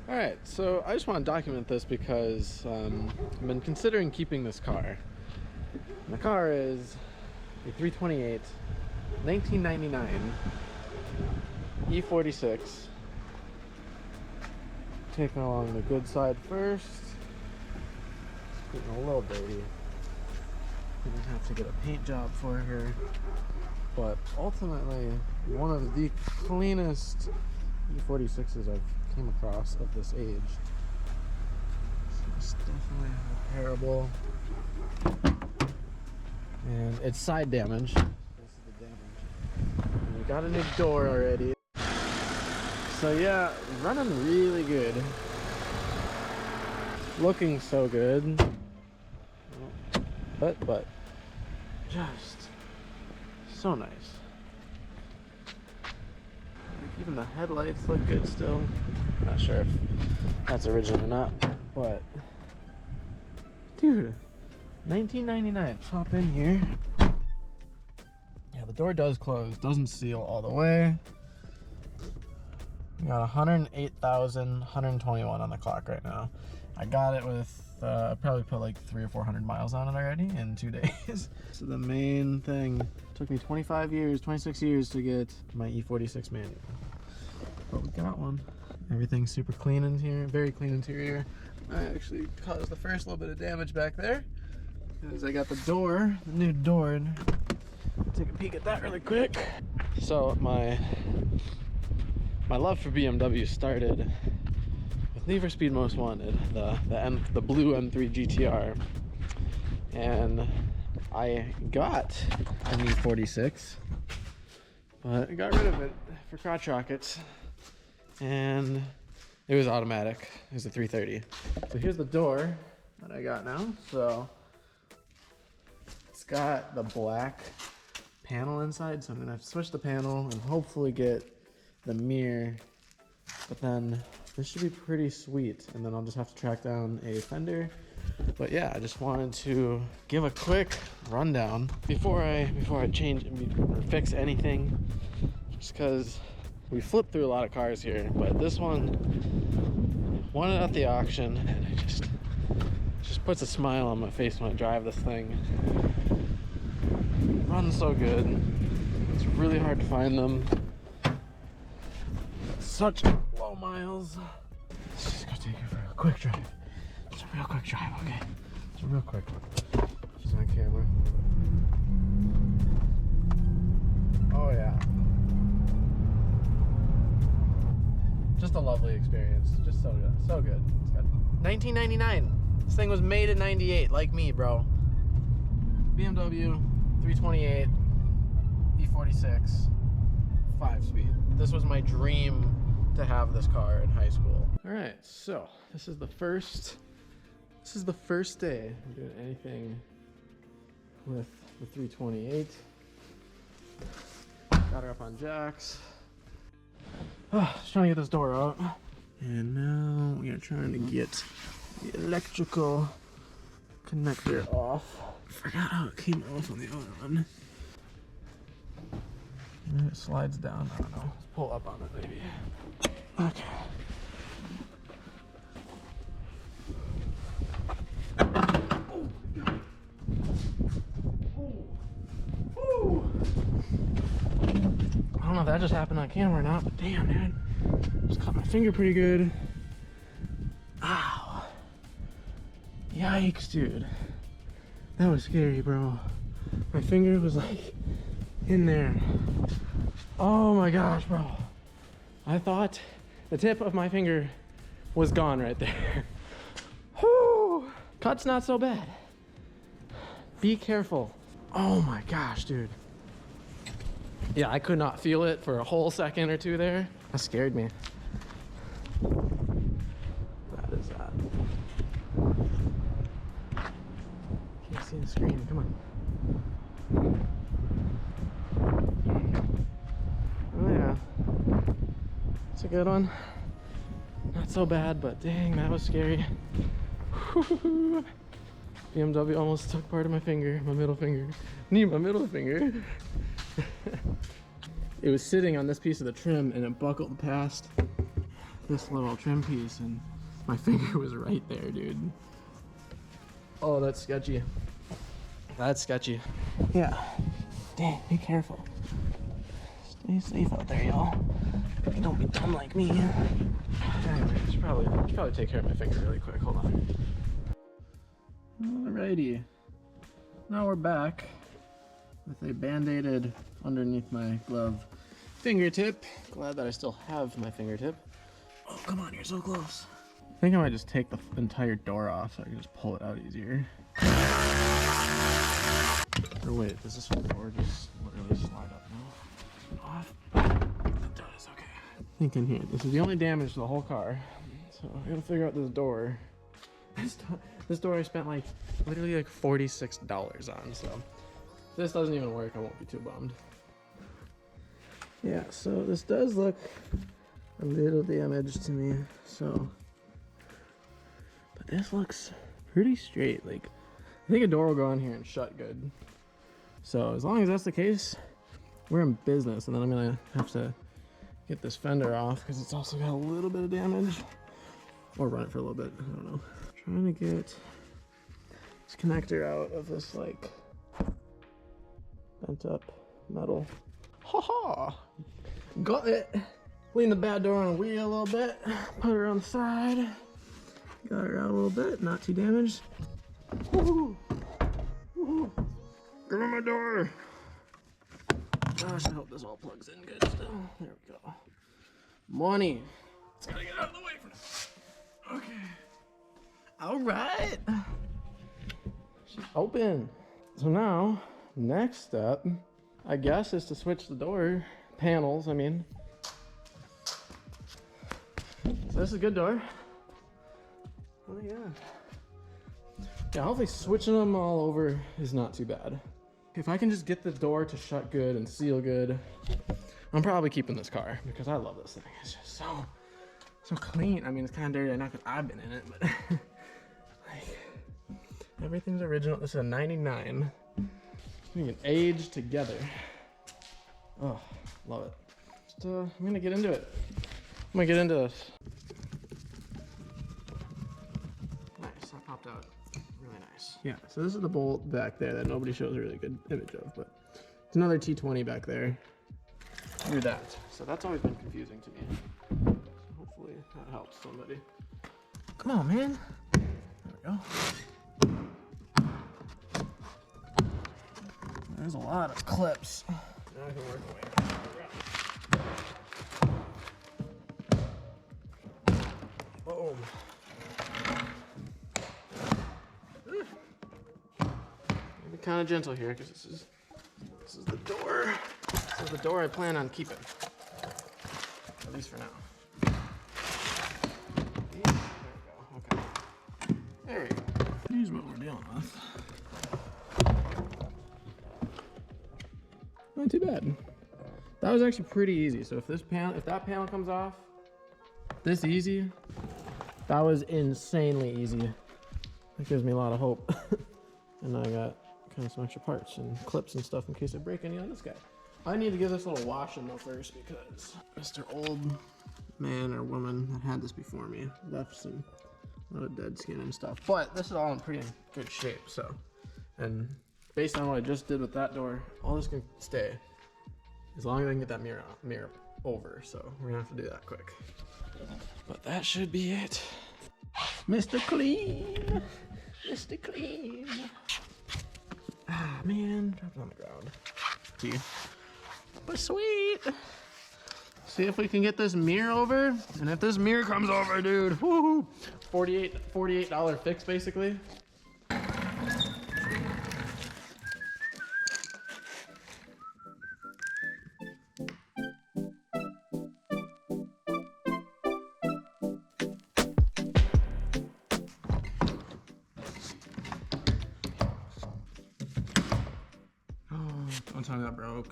Alright, so I just want to document this because I've been considering keeping this car. And the car is a 328 1999 e46. Taking along the good side first. It's getting a little dirty. Gonna have to get a paint job for her. But ultimately, one of the cleanest e46s I've came across of this age. So it's definitely repairable. And it's side damage. This is the damage. And we got a new door already. So yeah, running really good. Looking so good. But just so nice. Even the headlights look good still. Not sure if that's original or not, but dude, 1999. Hop in here. Yeah, the door does close, doesn't seal all the way. We got 108,121 on the clock right now. I got it with probably put like 300 or 400 miles on it already in 2 days. So the main thing took me 25 years, 26 years to get my e46 manual. But we got one. Everything's super clean in here, very clean interior. I actually caused the first little bit of damage back there because I got the door, the new door. Take a peek at that really quick. So my love for BMW started with Need for Speed Most Wanted, the blue M3 GTR, and I got an e46, but I got rid of it for crotch rockets, and it was automatic. It was a 330. So here's the door that I got now. So it's got the black panel inside, so I'm gonna have to switch the panel and hopefully get the mirror, but then this should be pretty sweet, and then I'll just have to track down a fender. But yeah, I just wanted to give a quick rundown before I change or fix anything, just because we flipped through a lot of cars here, but this one won it at the auction, and it just puts a smile on my face when I drive this thing. It runs so good. It's really hard to find them. Such low miles. Let's just go take it for a quick drive. Just a real quick drive, okay? Just a real quick one. She's on camera. Oh yeah. Just a lovely experience. Just so good. So good. It's got 1999. This thing was made in 98, like me, bro. BMW 328 e46 5-speed. This was my dream to have this car in high school. All right, so this is the first day I'm doing anything with the 328. Got her up on jacks. Just trying to get this door out. And now we are trying to get the electrical connector off. Forgot how it came off on the other one. Maybe it slides down, I don't know. Let's pull up on it maybe. Okay. Oh, God. Oh. I don't know if that just happened on camera or not, but damn, dude. Just cut my finger pretty good. Ow. Yikes, dude. That was scary, bro. My finger was like in there. Oh my gosh, bro. I thought the tip of my finger was gone right there. Whew. Cut's not so bad. Be careful. Oh my gosh, dude. Yeah, I could not feel it for a whole second or two there. That scared me. That is that. Can't see the screen, come on. Oh yeah. It's a good one. Not so bad, but dang, that was scary. BMW almost took part of my finger, my middle finger. Need my middle finger. It was sitting on this piece of the trim and it buckled past this little trim piece and my finger was right there, dude. Oh, that's sketchy. That's sketchy. Yeah. Dang, be careful. Stay safe out there, y'all. Don't be dumb like me. Anyway, I should probably take care of my finger really quick. Hold on. Alrighty. Now we're back with a band-aided underneath my glove fingertip. Glad that I still have my fingertip. Oh, come on, you're so close. I think I might just take the entire door off so I can just pull it out easier. Or wait, does this door just literally slide up now? Off? It does, okay. Thinking here, this is the only damage to the whole car. So I gotta figure out this door. This door I spent like literally like $46 on, so if this doesn't even work, I won't be too bummed. Yeah, so this does look a little damaged to me, so, but this looks pretty straight. Like, I think a door will go in here and shut good. So as long as that's the case, we're in business. And then I'm gonna have to get this fender off because it's also got a little bit of damage, or run it for a little bit, I don't know. Trying to get this connector out of this like bent up metal. Ha ha! Got it. Lean the bad door on the wheel a little bit. Put her on the side. Got her out a little bit. Not too damaged. Woohoo! Woohoo! Get on my door. Gosh, I hope this all plugs in good still. There we go. Money. It's gotta get out of the way for now. Okay. All right. She's open. So now, next step, I guess, is to switch the door panels. I mean, so this is a good door. Oh yeah. Yeah, hopefully switching them all over is not too bad. If I can just get the door to shut good and seal good, I'm probably keeping this car because I love this thing. It's just so clean. I mean, it's kind of dirty, not because I've been in it, but like everything's original. This is a 99. We can age together. Oh, love it. Just, I'm gonna get into it. I'm gonna get into this. Nice, that popped out really nice. Yeah, so this is the bolt back there that nobody shows a really good image of, but it's another T20 back there through that. So that's always been confusing to me. So hopefully that helps somebody. Come on, man. There we go. There's a lot of clips. Now I can work away. Boom. Be kind of gentle here because this is the door. This is the door I plan on keeping, at least for now. There we go. Okay. There we go. Here's what we're dealing with. Not too bad. That was actually pretty easy. So if that panel comes off this easy, that was insanely easy. That gives me a lot of hope. And I got kind of some extra parts and clips and stuff in case I break any on this guy. I need to give this a little washing though first because Mr. Old Man or woman that had this before me left a lot of dead skin and stuff. But this is all in pretty good shape, so. And based on what I just did with that door, all this can stay as long as I can get that mirror over. So we're gonna have to do that quick. But that should be it. Mr. Clean, Mr. Clean. Ah man, dropped it on the ground. See, but sweet. See if we can get this mirror over, and if this mirror comes over, dude, woohoo! $48 fix basically. One time that broke.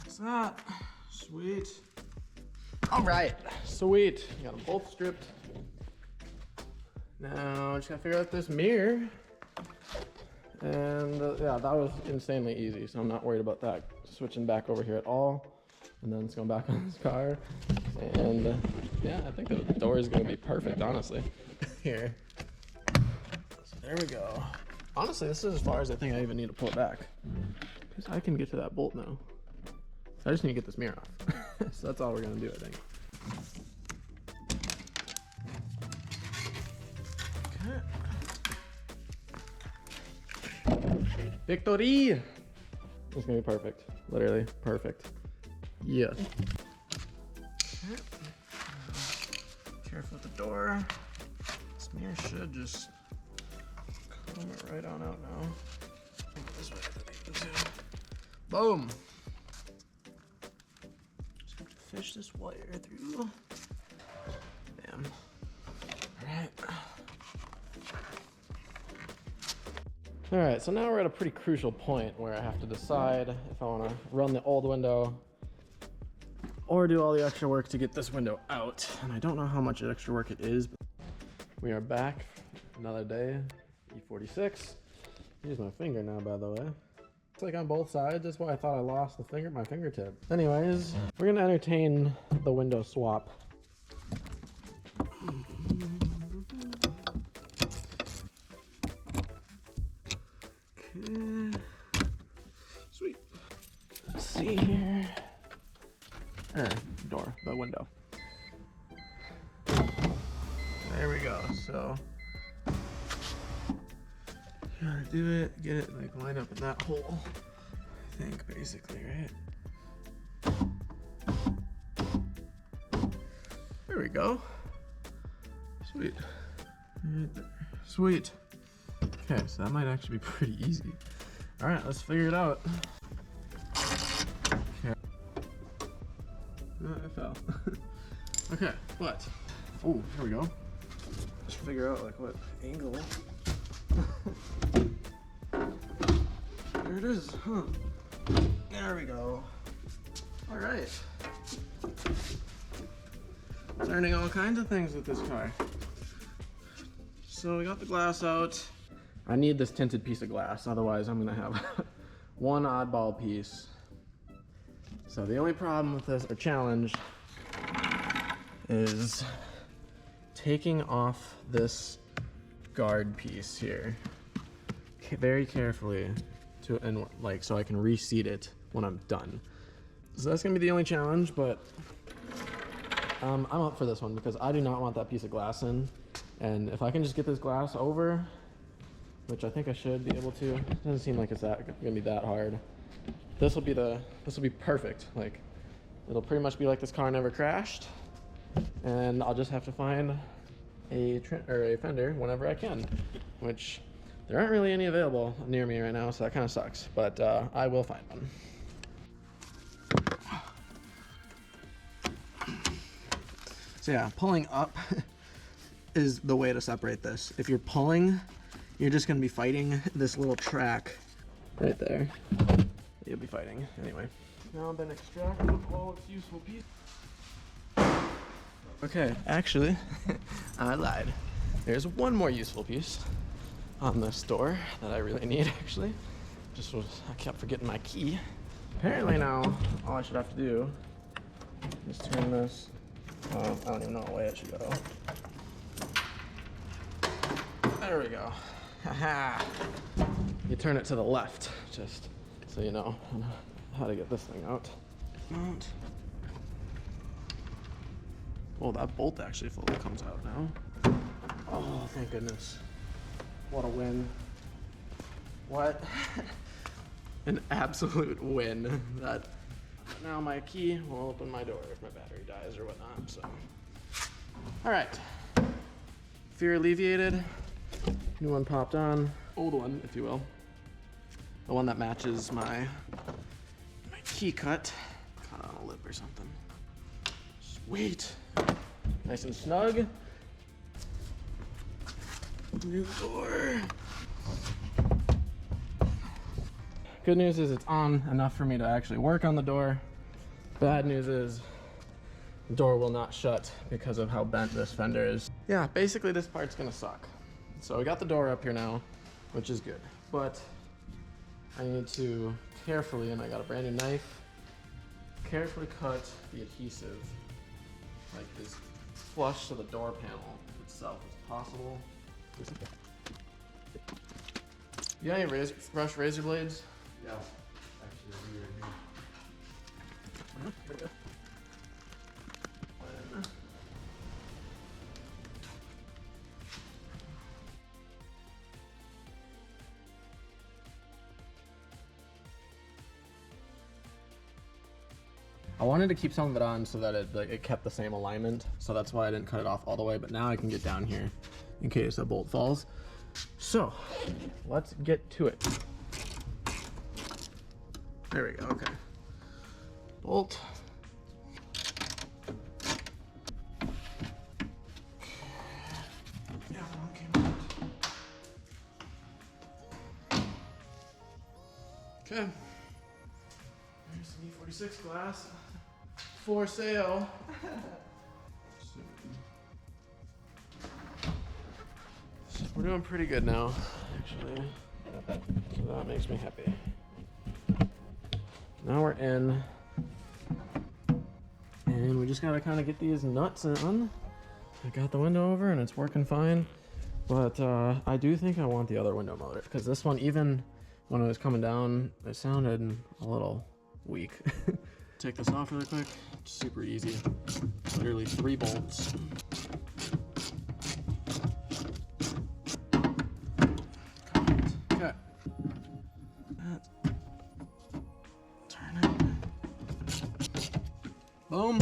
That's that. Sweet. All right, sweet. Got them both stripped. Now I just gotta figure out this mirror And yeah, that was insanely easy, so I'm not worried about that switching back over here at all. And then it's going back on this car. And yeah, I think the door is going to be perfect, honestly. Here. So there we go. Honestly, this is as far as I think I even need to pull it back. Because I can get to that bolt now. So I just need to get this mirror off. So that's all we're going to do, I think. Okay. Victory! It's gonna be perfect. Literally perfect. Yes. Okay. Careful with the door. This mirror should just come right on out now. This way. Boom! Just have to fish this wire through. Bam. Alright. Alright, so now we're at a pretty crucial point where I have to decide if I want to run the old window or do all the extra work to get this window out. And I don't know how much extra work it is. But we are back another day, e46. Use my finger now, by the way. It's like on both sides. That's why I thought I lost my fingertip. Anyways, we're gonna entertain the window swap. Sweet. Let's see here. Door, the window. There we go. So, gotta do it, get it like lined up in that hole. I think basically, right? There we go. Sweet. Right there. Sweet. Okay, so that might actually be pretty easy. All right, let's figure it out. Okay. Oh, I fell. Okay, but, oh, here we go. Let's figure out like what angle. There it is, huh? There we go. All right. Learning all kinds of things with this car. So we got the glass out. I need this tinted piece of glass, otherwise I'm gonna have one oddball piece. So the only problem with this, or challenge, is taking off this guard piece here very carefully so I can reseat it when I'm done. So that's gonna be the only challenge, but I'm up for this one because I do not want that piece of glass in. And if I can just get this glass over, which I think I should be able to. It doesn't seem like it's gonna be that hard. This will be perfect. Like, it'll pretty much be like this car never crashed, and I'll just have to find a fender whenever I can, which there aren't really any available near me right now, so that kind of sucks. But I will find one. So yeah, pulling up is the way to separate this. If you're pulling, you're just gonna be fighting this little track right there. You'll be fighting. Anyway, now I've been extracted all its useful pieces. Okay, actually, I lied. There's one more useful piece on this door that I really need, actually. I kept forgetting my key. Apparently now, all I should have to do is turn this, I don't even know what way it should go. There we go. Haha. You turn it to the left, just so you know how to get this thing out. Mount. Oh, that bolt actually fully comes out now. Oh, thank goodness. What a win. What? An absolute win. That now my key will open my door if my battery dies or whatnot, so. All right. Fear alleviated. New one popped on. Old one, if you will. The one that matches my key cut. Caught on a lip or something. Sweet. Nice and snug. New door. Good news is it's on enough for me to actually work on the door. Bad news is the door will not shut because of how bent this fender is. Yeah, basically this part's gonna suck. So we got the door up here now, which is good. But I need to carefully, and I got a brand new knife, carefully cut the adhesive like as flush to the door panel itself as possible. You got any brush razor blades? Yeah, actually, right here. Here we go. I wanted to keep some of it on so that it kept the same alignment, so that's why I didn't cut it off all the way, but now I can get down here in case a bolt falls. So, let's get to it. There we go, okay. Bolt. Yeah, one came out. Okay. There's the e46 glass for sale. We're doing pretty good now, actually. So that makes me happy. Now we're in. And we just gotta kind of get these nuts on. I got the window over and it's working fine. But I do think I want the other window motor, because this one, even when it was coming down, it sounded a little weak. Take this off really quick. It's super easy. Literally 3 bolts. Okay. Turn it. Boom.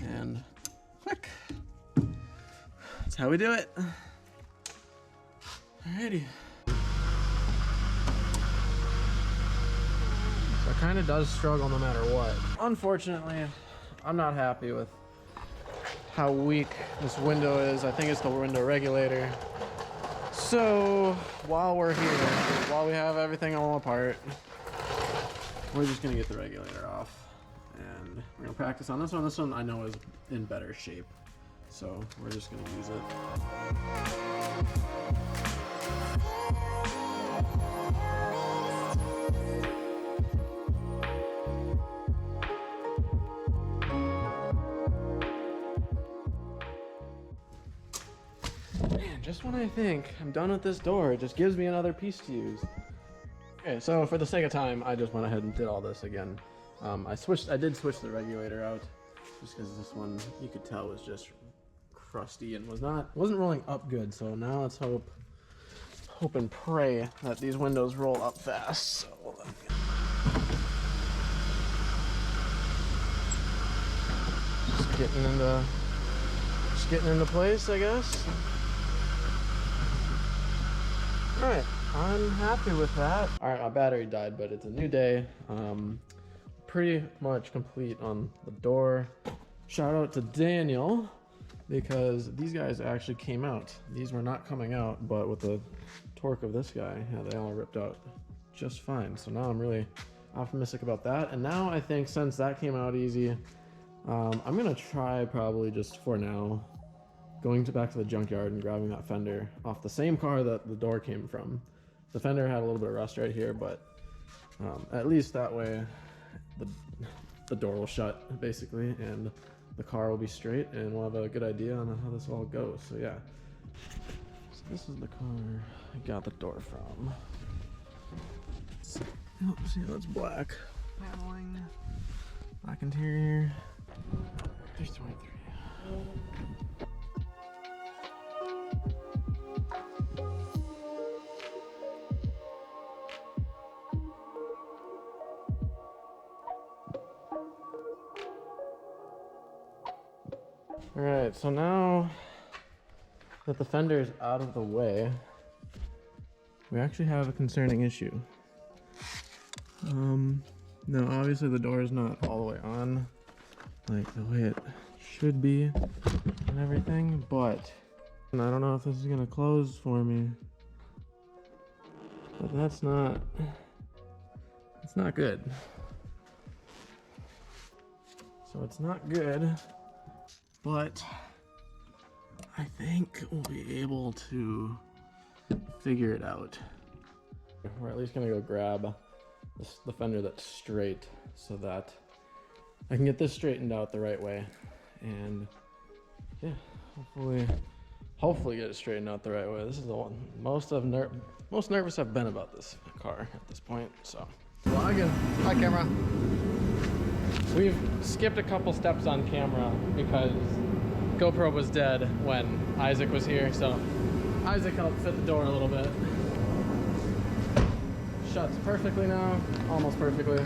And click. That's how we do it. Alrighty. It kind of does struggle no matter what. Unfortunately, I'm not happy with how weak this window is. I think it's the window regulator. So while we're here, while we have everything all apart, we're just gonna get the regulator off and we're gonna practice on this one. This one I know is in better shape, so we're just gonna use it. Just when I think I'm done with this door, it just gives me another piece to use. Okay, so for the sake of time, I just went ahead and did all this again. I did switch the regulator out, just because this one, you could tell, was just crusty and wasn't rolling up good. So now let's hope and pray that these windows roll up fast. So just getting into place, I guess. Alright, I'm happy with that. Alright, my battery died, but it's a new day. Pretty much complete on the door. Shout out to Daniel, because these guys actually came out. These were not coming out, but with the torque of this guy, yeah, they all ripped out just fine. So now I'm really optimistic about that. And now I think since that came out easy, I'm gonna try probably just for now going back to the junkyard and grabbing that fender off the same car that the door came from. The fender had a little bit of rust right here, but at least that way the door will shut basically and the car will be straight and we'll have a good idea on how this all goes. So yeah, so this is the car I got the door from. Oh, see, that's black paneling, black interior. There's 23. All right, so now that the fender is out of the way, we actually have a concerning issue. Now obviously the door is not all the way on, like the way it should be and everything, but I don't know if this is gonna close for me, but it's not good. So it's not good. But I think we'll be able to figure it out. We're at least gonna go grab the fender that's straight so that I can get this straightened out the right way, and yeah, hopefully get it straightened out the right way. This is the one most nervous I've been about this car at this point. So vlogging. Hi camera. We've skipped a couple steps on camera because GoPro was dead when Isaac was here, so Isaac helped fit the door a little bit. Shuts perfectly now, almost perfectly.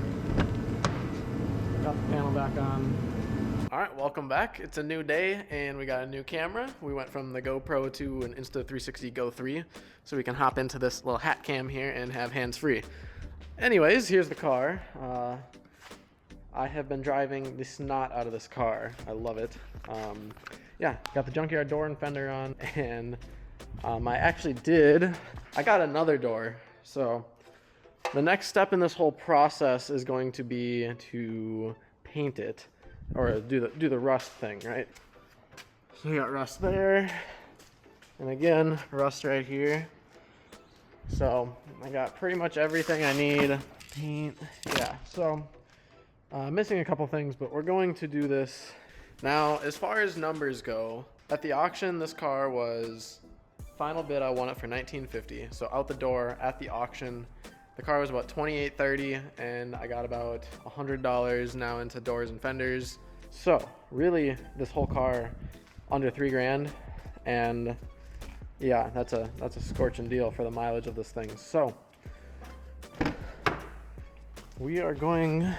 Got the panel back on. All right, welcome back. It's a new day and we got a new camera. We went from the GoPro to an Insta360 Go 3, so we can hop into this little hat cam here and have hands-free. Anyways, here's the car. I have been driving the snot out of this car. I love it. Yeah, got the junkyard door and fender on, and I got another door. So the next step in this whole process is going to be to paint it, or do the rust thing, right? So we got rust there, and again, rust right here. So I got pretty much everything I need. Paint, yeah. So missing a couple things, but we're going to do this. Now, as far as numbers go, at the auction, this car was final bid. I won it for $19.50. So out the door at the auction, the car was about $28.30, and I got about $100 now into doors and fenders. So really, this whole car under $3,000, and yeah, that's a scorching deal for the mileage of this thing. So we are going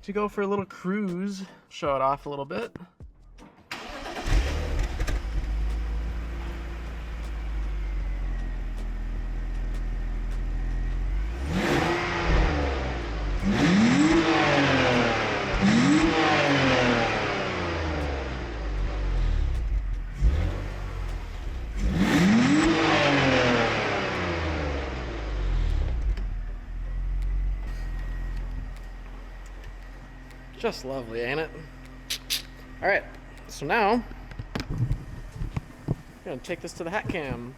to go for a little cruise, show it off a little bit. Just lovely, ain't it? All right, so now I'm gonna take this to the hat cam.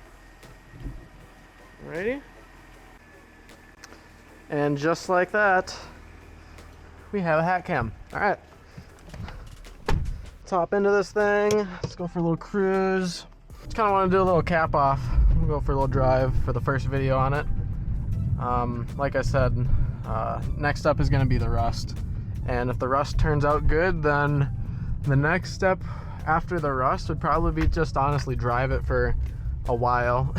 Ready? And just like that, we have a hat cam. All right, let's hop into this thing. Let's go for a little cruise. Just kind of want to do a little cap off. We'll go for a little drive for the first video on it. Like I said, next up is gonna be the rust. And if the rust turns out good, then the next step after the rust would probably be just honestly drive it for a while.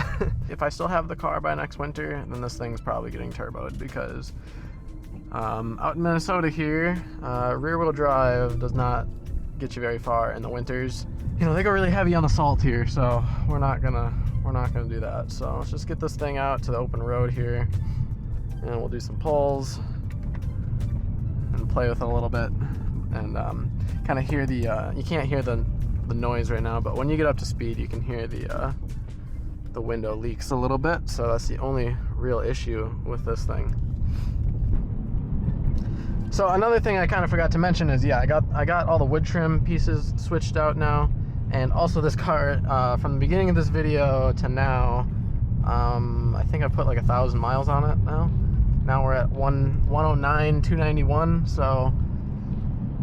If I still have the car by next winter, then this thing's probably getting turboed, because out in Minnesota here, rear wheel drive does not get you very far in the winters. You know, they go really heavy on the salt here, so we're not gonna do that. So let's just get this thing out to the open road here, and we'll do some pulls and play with it a little bit, and kind of hear the you can't hear the noise right now, but when you get up to speed you can hear the window leaks a little bit. So that's the only real issue with this thing. So another thing I kind of forgot to mention is, yeah, I got all the wood trim pieces switched out now, and also this car from the beginning of this video to now, I think I put like 1,000 miles on it now. Now we're at 109, 291. So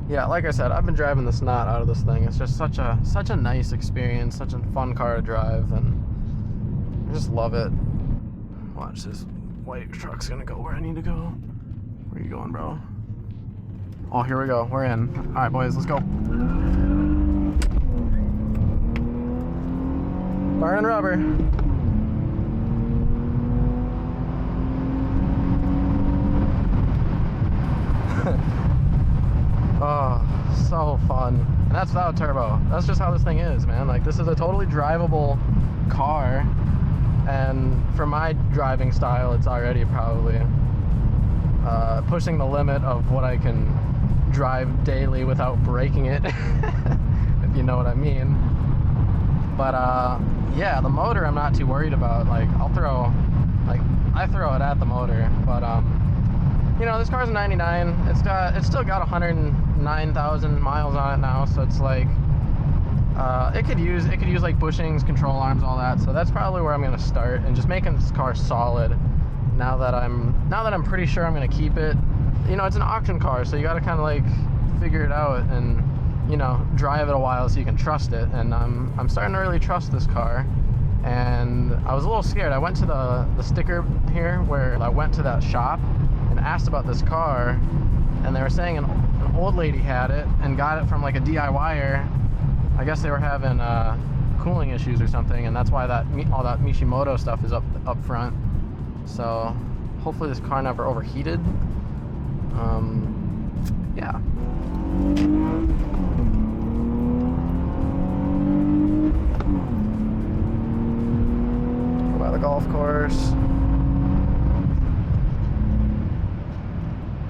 yeah, like I said, I've been driving the snot out of this thing. It's just such a nice experience, such a fun car to drive, and I just love it. Watch, this white truck's gonna go where I need to go. Where are you going, bro? Oh, here we go. We're in. All right, boys, let's go. Burning rubber. Oh, so fun. And that's without turbo. That's just how this thing is, man. Like, this is a totally drivable car, and for my driving style, it's already probably pushing the limit of what I can drive daily without breaking it, if you know what I mean. But yeah, the motor I'm not too worried about. Like, I throw it at the motor, but you know, this car's a 99. It's still got 109,000 miles on it now, so it's like it could use like bushings, control arms, all that. So that's probably where I'm gonna start, and just making this car solid. now that I'm pretty sure I'm gonna keep it. You know, it's an auction car, so you gotta kind of like figure it out and, you know, drive it a while so you can trust it. And I'm starting to really trust this car. And I was a little scared. I went to the sticker here where I went to that shop and asked about this car, and they were saying an old lady had it and got it from like a DIYer. I guess they were having cooling issues or something, and that's why all that Mishimoto stuff is up front. So hopefully this car never overheated. Yeah. Go by the golf course.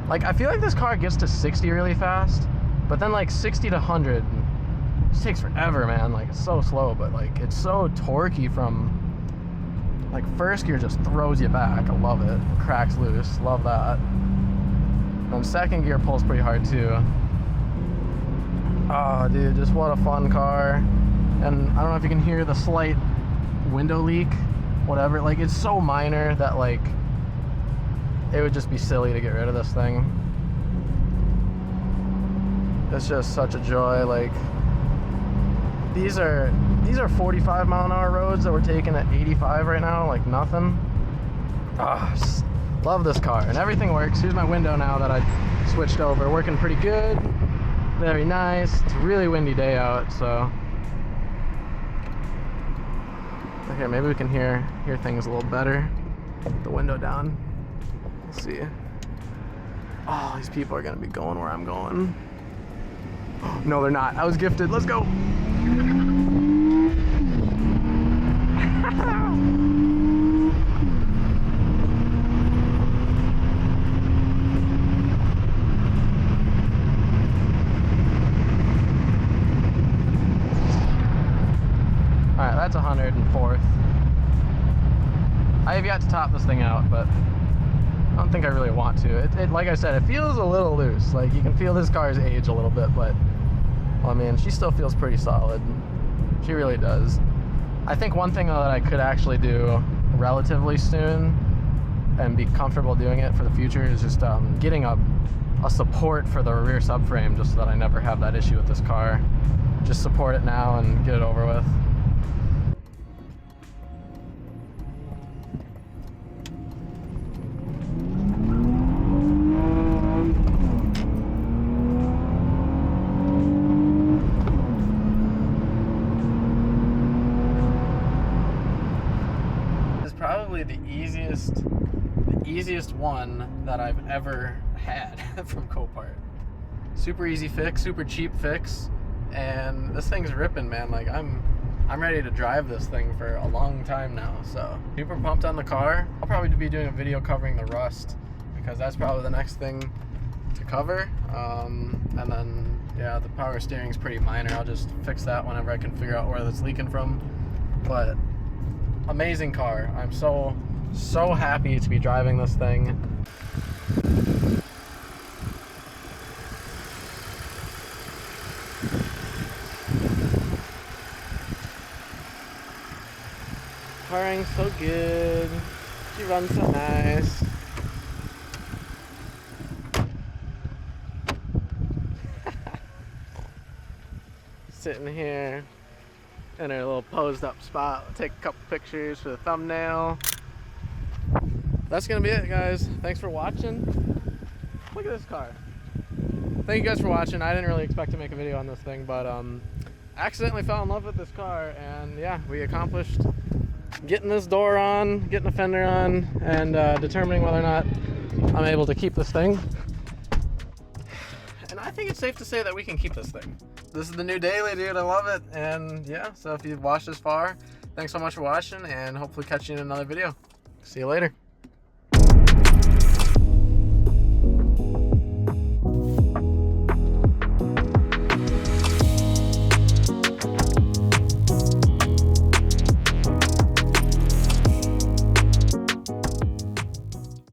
Like, I feel like this car gets to 60 really fast, but then like 60 to 100 it takes forever, man. Like, it's so slow, but like it's so torquey from like first gear, just throws you back. I love it. Cracks loose, love that. And second gear pulls pretty hard too. Oh dude, just what a fun car. And I don't know if you can hear the slight window leak, whatever. Like, it's so minor that like it would just be silly to get rid of this thing. It's just such a joy. Like, these are 45 mile an hour roads that we're taking at 85 right now, like nothing. Love this car, and everything works. Here's my window now that I switched over. Working pretty good, very nice. It's a really windy day out, so okay, maybe we can hear things a little better. Put the window down. We'll see. Oh, these people are gonna be going where I'm going. No, they're not. I was gifted. Let's go. Alright, that's 104th. I have yet to top this thing out, but I don't think I really want to. It like I said, it feels a little loose. Like, you can feel this car's age a little bit, but well, I mean, she still feels pretty solid. She really does. I think one thing that I could actually do relatively soon and be comfortable doing it for the future is just getting a support for the rear subframe, just so that I never have that issue with this car. Just support it now and get it over with. Probably the easiest one that I've ever had from Copart. Super easy fix, super cheap fix, and this thing's ripping, man. Like, I'm ready to drive this thing for a long time now, so super pumped on the car. I'll probably be doing a video covering the rust, because that's probably the next thing to cover. And then, yeah, the power steering's pretty minor. I'll just fix that whenever I can figure out where that's leaking from. But amazing car. I'm so happy to be driving this thing. Car runs so good. She runs so nice. Sitting here in our little posed up spot. We'll take a couple pictures for the thumbnail. That's gonna be it, guys. Thanks for watching. Look at this car. Thank you guys for watching. I didn't really expect to make a video on this thing, but accidentally fell in love with this car, and yeah, we accomplished getting this door on, getting the fender on, and determining whether or not I'm able to keep this thing. And I think it's safe to say that we can keep this thing. This is the new daily, dude. I love it. And yeah, so if you've watched this far, thanks so much for watching, and hopefully catch you in another video. See you later.